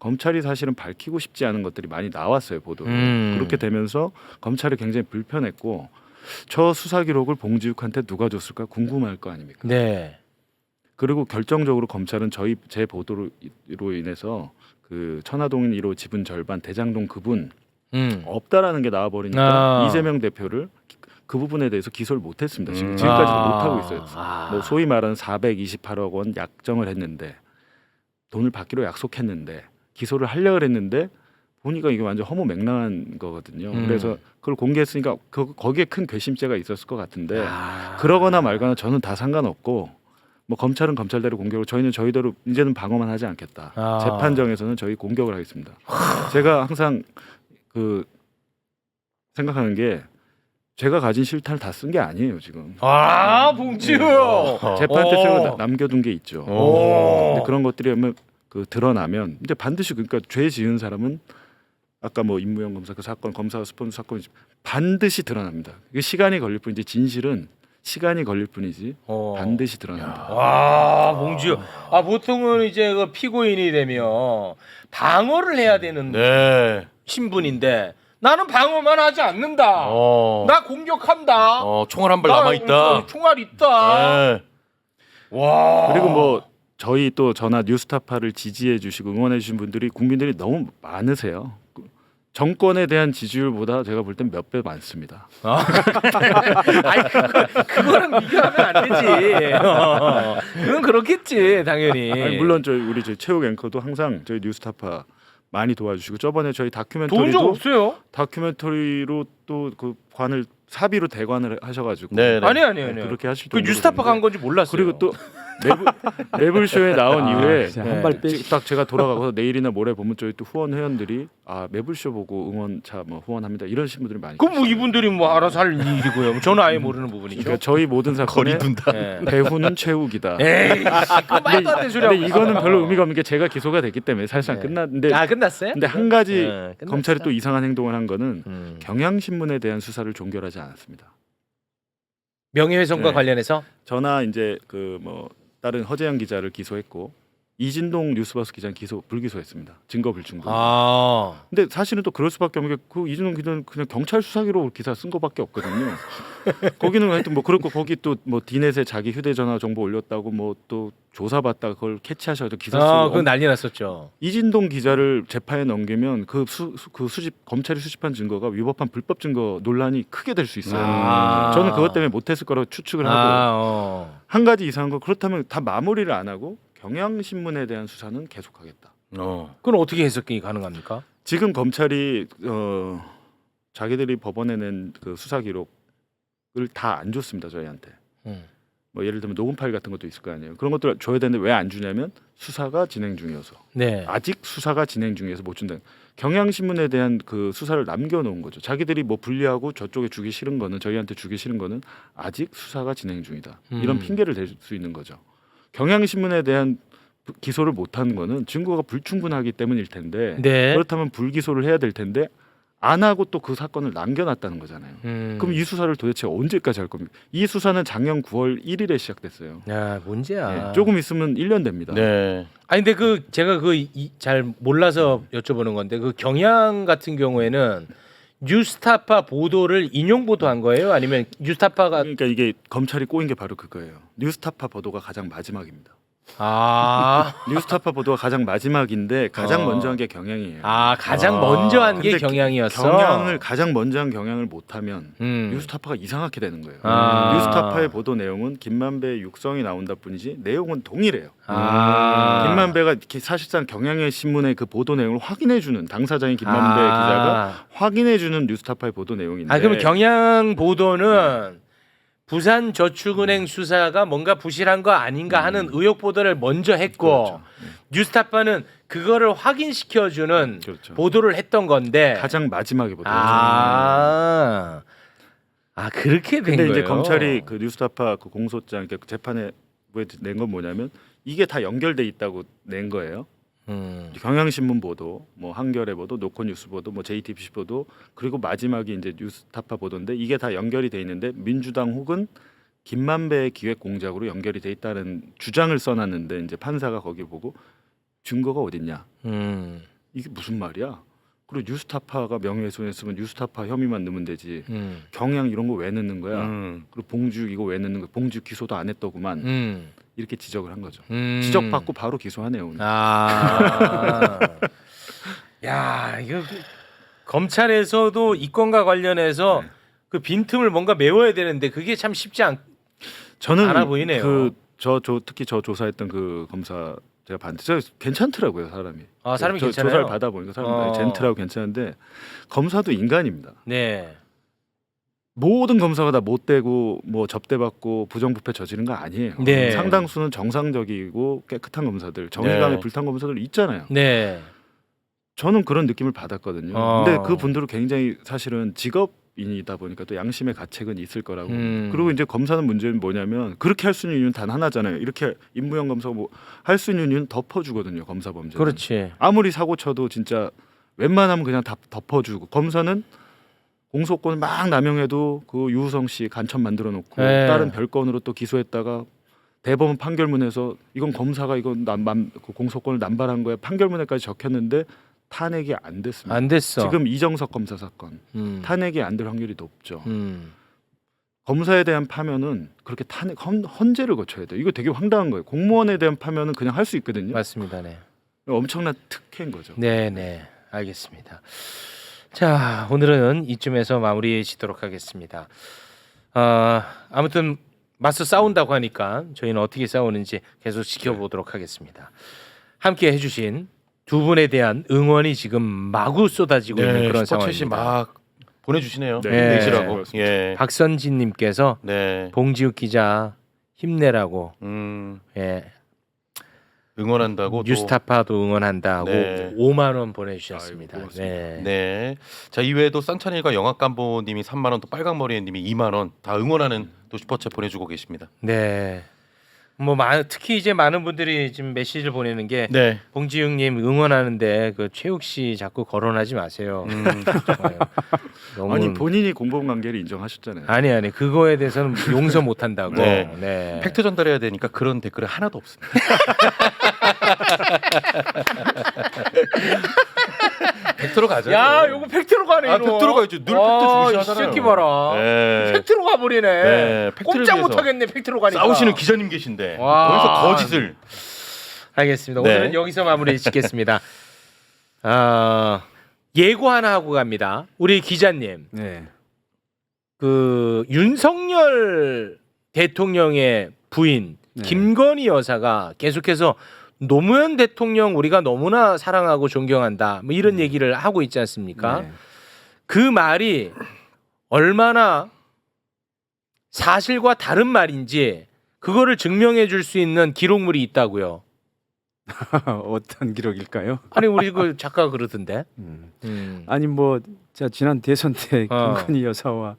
검찰이 사실은 밝히고 싶지 않은 것들이 많이 나왔어요 보도로. 그렇게 되면서 검찰이 굉장히 불편했고 저 수사 기록을 봉지욱한테 누가 줬을까 궁금할 거 아닙니까? 네. 그리고 결정적으로 검찰은 제 보도로 인해서 그 천화동인 1호 지분 절반 대장동 그분 없다라는 게 나와버리니까 이재명 대표를 그 부분에 대해서 기소를 못했습니다. 지금까지도 못하고 있어요. 뭐 소위 말하는 428억 원 약정을 했는데 돈을 받기로 약속했는데 기소를 하려고 했는데 보니까 이게 완전 허무맹랑한 거거든요. 그래서 그걸 공개했으니까 거기에 큰 괘씸죄가 있었을 것 같은데 그러거나 말거나 저는 다 상관없고 뭐 검찰은 검찰대로 공격을 저희는 저희대로 이제는 방어만 하지 않겠다. 재판정에서는 저희 공격을 하겠습니다. 제가 항상 그 생각하는 게 제가 가진 실탄을 다 쓴 게 아니에요 지금. 봉지우. 재판 때 쓰고 남겨둔 게 있죠. 근데 그런 것들이 그 드러나면 이제 반드시 그러니까 죄 지은 사람은 아까 뭐 임무영 검사 그 사건 검사 스폰서 사건이 반드시 드러납니다. 이게 시간이 걸릴 뿐이지 진실은 시간이 걸릴 뿐이지 반드시 드러납니다. 봉지우. 보통은 이제 그 피고인이 되면 방어를 해야 되는 네. 신분인데 나는 방어만 하지 않는다. 나 공격한다. 총알 한 발 남아 있다. 총알 있다. 네. 와. 그리고 뭐 저희 또 전화 뉴스타파를 지지해 주시고 응원해 주신 분들이 국민들이 너무 많으세요. 정권에 대한 지지율보다 제가 볼 땐 몇 배 많습니다. 아니 그거랑 비교하면 안 되지. 그건 그렇겠지 당연히. 아니, 물론 우리 최욱 앵커도 항상 저희 뉴스타파 많이 도와주시고 저번에 저희 돈 적 다큐멘터리도 없어요. 다큐멘터리로 또 그 관을 사비로 대관을 하셔가지고 네, 네. 아니. 그렇게 하실 그 뉴스타파 간 건지 몰랐어요. 그리고 또 매불쇼에 나온 이후에 한발 빼. 딱 제가 돌아가서 내일이나 모레 보면 저희 또 후원 회원들이 매불쇼 보고 응원차 뭐 후원합니다 이러신 분들이 많이 그럼 뭐 계세요. 이분들이 뭐 알아서 할 일이고요. 저는 아예 모르는 부분이죠. 그러니까 저희 모든 사건에 네. 배후는 최욱이다. 에이, 그 말도 안 되는 소리 하고 근데 이거는 별로 의미가 없는 게 제가 기소가 됐기 때문에 사실상 끝났는데 끝났어요? 근데 한 가지 네, 끝났어. 검찰이 또 이상한 행동을 한 거는 경향신문에 대한 수사를 종결하지 않았습니다. 명예훼손과 네. 관련해서 저나 이제 그 뭐 다른 허재영 기자를 기소했고 이진동 뉴스버스 기자는 불기소했습니다. 증거 불충분. 아. 근데 사실은 또 그럴 수밖에 없는 게 그 이진동 기자는 그냥 경찰 수사기로 기사 쓴 거밖에 없거든요. 거기는 하여튼 뭐 그렇고 거기 또 뭐 디넷에 자기 휴대전화 정보 올렸다고 뭐 또 조사받다 그걸 캐치하셔서 기사 쓰고 그건 난리 났었죠. 이진동 기자를 재판에 넘기면 그 수집 검찰이 수집한 증거가 위법한 불법 증거 논란이 크게 될 수 있어요. 저는 그것 때문에 못했을 거라고 추측을 하고 한 가지 이상한 거 그렇다면 다 마무리를 안 하고 경향신문에 대한 수사는 계속하겠다. 그건 어떻게 해석이 가능합니까? 지금 검찰이 자기들이 법원에 낸 그 수사 기록을 다 안 줬습니다 저희한테. 뭐 예를 들면 녹음 파일 같은 것도 있을 거 아니에요. 그런 것들 줘야 되는데 왜 안 주냐면 수사가 진행 중이어서. 네. 아직 수사가 진행 중이어서 못 준다. 경향신문에 대한 그 수사를 남겨놓은 거죠. 자기들이 뭐 분리하고 저쪽에 주기 싫은 거는 저희한테 주기 싫은 거는 아직 수사가 진행 중이다. 이런 핑계를 댈 수 있는 거죠. 경향신문에 대한 기소를 못한 거는 증거가 불충분하기 때문일 텐데 네. 그렇다면 불기소를 해야 될 텐데 안 하고 또 그 사건을 남겨놨다는 거잖아요. 그럼 이 수사를 도대체 언제까지 할 겁니까? 이 수사는 작년 9월 1일에 시작됐어요. 야, 문제야. 네, 조금 있으면 1년 됩니다. 네. 아니 근데 제가 잘 몰라서 여쭤보는 건데 그 경향 같은 경우에는 뉴스타파 보도를 인용 보도한 거예요? 아니면 뉴스타파가 그러니까 이게 검찰이 꼬인 게 바로 그거예요. 뉴스타파 보도가 가장 마지막입니다. 뉴스타파 보도가 가장 마지막인데 가장 먼저 한 게 경향이에요. 가장 먼저 한 게 근데 경향이었어. 경향을 가장 먼저 한 경향을 못하면 뉴스타파가 이상하게 되는 거예요. 뉴스타파의 보도 내용은 김만배의 육성이 나온다 뿐이지 내용은 동일해요. 김만배가 사실상 경향의 신문의 그 보도 내용을 확인해주는 당사자인 김만배 기자가 확인해주는 뉴스타파의 보도 내용인데. 그럼 경향 보도는 부산저축은행 수사가 뭔가 부실한 거 아닌가 하는 의혹 보도를 먼저 했고 그렇죠. 뉴스타파는 그거를 확인시켜주는 그렇죠. 보도를 했던 건데 가장 마지막에 보도. 그렇게 된 근데 거예요. 이제 검찰이 그 뉴스타파 그 공소장 그러니까 재판에 낸 건 뭐냐면 이게 다 연결돼 있다고 낸 거예요. 경향신문 보도, 뭐 한겨레 보도, 노컷뉴스 보도, 뭐 JTBC 보도 그리고 마지막이 이제 뉴스타파 보도인데 이게 다 연결이 돼 있는데 민주당 혹은 김만배의 기획 공작으로 연결이 돼 있다는 주장을 써놨는데 이제 판사가 거기 보고 증거가 어딨냐? 이게 무슨 말이야? 그리고 뉴스타파가 명예훼손했으면 뉴스타파 혐의만 넣으면 되지. 경향 이런 거 왜 넣는 거야? 그리고 봉주 이거 왜 넣는 거야? 봉주 기소도 안 했더구만. 이렇게 지적을 한 거죠. 지적받고 바로 기소하네요. 오늘. 야, 이거 검찰에서도 이 건과 관련해서 그 빈틈을 뭔가 메워야 되는데 그게 참 쉽지 저는 않아 보이네요. 특히 저 조사했던 그 검사 제가 봤는데 저 괜찮더라고요 사람이. 사람이 저 괜찮아요? 조사를 받아보니까 사람이 젠틀하고 괜찮은데 검사도 인간입니다. 네. 모든 검사가 다 못되고 뭐 접대받고 부정부패 저지른 거 아니에요. 네. 상당수는 정상적이고 깨끗한 검사들, 정의감에 네. 불탄 검사들 있잖아요. 네. 저는 그런 느낌을 받았거든요. 어. 근데 그 분들은 굉장히 사실은 직업인이다 보니까 또 양심의 가책은 있을 거라고. 그리고 이제 검사는 문제는 뭐냐면 그렇게 할 수 있는 이유는 단 하나잖아요. 이렇게 임무형 검사가 뭐 할 수 있는 이유는 덮어주거든요. 검사 범죄. 그렇지. 아무리 사고 쳐도 진짜 웬만하면 그냥 다 덮어주고 검사는 공소권 막 남용해도 그 유우성 씨 간첩 만들어 놓고 네. 다른 별건으로 또 기소했다가 대법원 판결문에서 이건 검사가 이건 그 공소권을 남발한 거야 판결문에까지 적혔는데 탄핵이 안 됐습니다. 안 됐어. 지금 이정석 검사 사건 탄핵이 안 될 확률이 높죠. 검사에 대한 파면은 그렇게 탄핵 헌재를 거쳐야 돼요. 이거 되게 황당한 거예요. 공무원에 대한 파면은 그냥 할 수 있거든요. 맞습니다. 네. 엄청난 특혜인 거죠. 네, 네. 알겠습니다. 자, 오늘은 이쯤에서 마무리 짓도록 하겠습니다. 아무튼 맞서 싸운다고 하니까 저희는 어떻게 싸우는지 계속 지켜보도록 하겠습니다. 함께 해주신 두 분에 대한 응원이 지금 마구 쏟아지고 있는 그런 슈퍼챗이 상황입니다. 막 보내주시네요. 네. 내시라고. 네. 박선진님께서 네. 봉지욱 기자 힘내라고 예, 응원한다고. 뉴스타파도 응원한다고 네. 5만 원 보내주셨습니다. 아이고, 고맙습니다. 네. 네. 자 이외에도 산찬일과 영악간보님이 3만 원, 또 빨강머리님이 2만 원 다 응원하는 또 슈퍼챗 보내주고 계십니다. 네. 뭐 특히 이제 많은 분들이 지금 메시지를 보내는 게 네. 봉지웅님 응원하는데 그 최욱 씨 자꾸 거론하지 마세요. 정말 너무 아니 본인이 공범 관계를 인정하셨잖아요. 아니 그거에 대해서는 용서 못 한다고. 네. 네. 팩트 전달해야 되니까 그런 댓글이 하나도 없습니다. 팩트로 가자. 야, 요거 팩트로 가네. 아, 이거. 팩트로 가야지. 늘 팩트 중시하잖아요. 이 새끼 봐라. 네. 팩트로 가버리네. 네, 팩트를 꼼짝 위해서 못하겠네. 팩트로 가니까. 싸우시는 기자님 계신데 와. 거기서 거짓을. 알겠습니다. 네. 오늘은 여기서 마무리 짓겠습니다. 예고 하나 하고 갑니다. 우리 기자님, 네. 그 윤석열 대통령의 부인 네. 김건희 여사가 계속해서 노무현 대통령 우리가 너무나 사랑하고 존경한다. 뭐 이런 얘기를 하고 있지 않습니까? 네. 그 말이 얼마나 사실과 다른 말인지 그거를 증명해 줄 수 있는 기록물이 있다고요. 어떤 기록일까요? 아니 우리 그 작가가 그러던데. 아니 뭐 제가 지난 대선 때 어. 김건희 여사와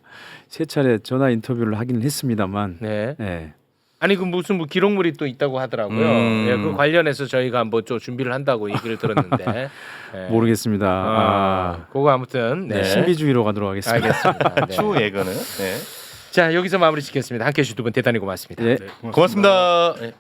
세 차례 전화 인터뷰를 하기는 했습니다만 네. 네. 아니 그 무슨 뭐 기록물이 또 있다고 하더라고요. 예, 그 관련해서 저희가 뭐 좀 준비를 한다고 얘기를 들었는데 예. 모르겠습니다. 그거 아무튼 네. 네. 신비주의로 가도록 하겠습니다. 알겠습니다. 네. 추후 예거는. 네. 자 여기서 마무리 짓겠습니다. 함께해 주신 두 분 대단히 고맙습니다. 예. 고맙습니다. 네.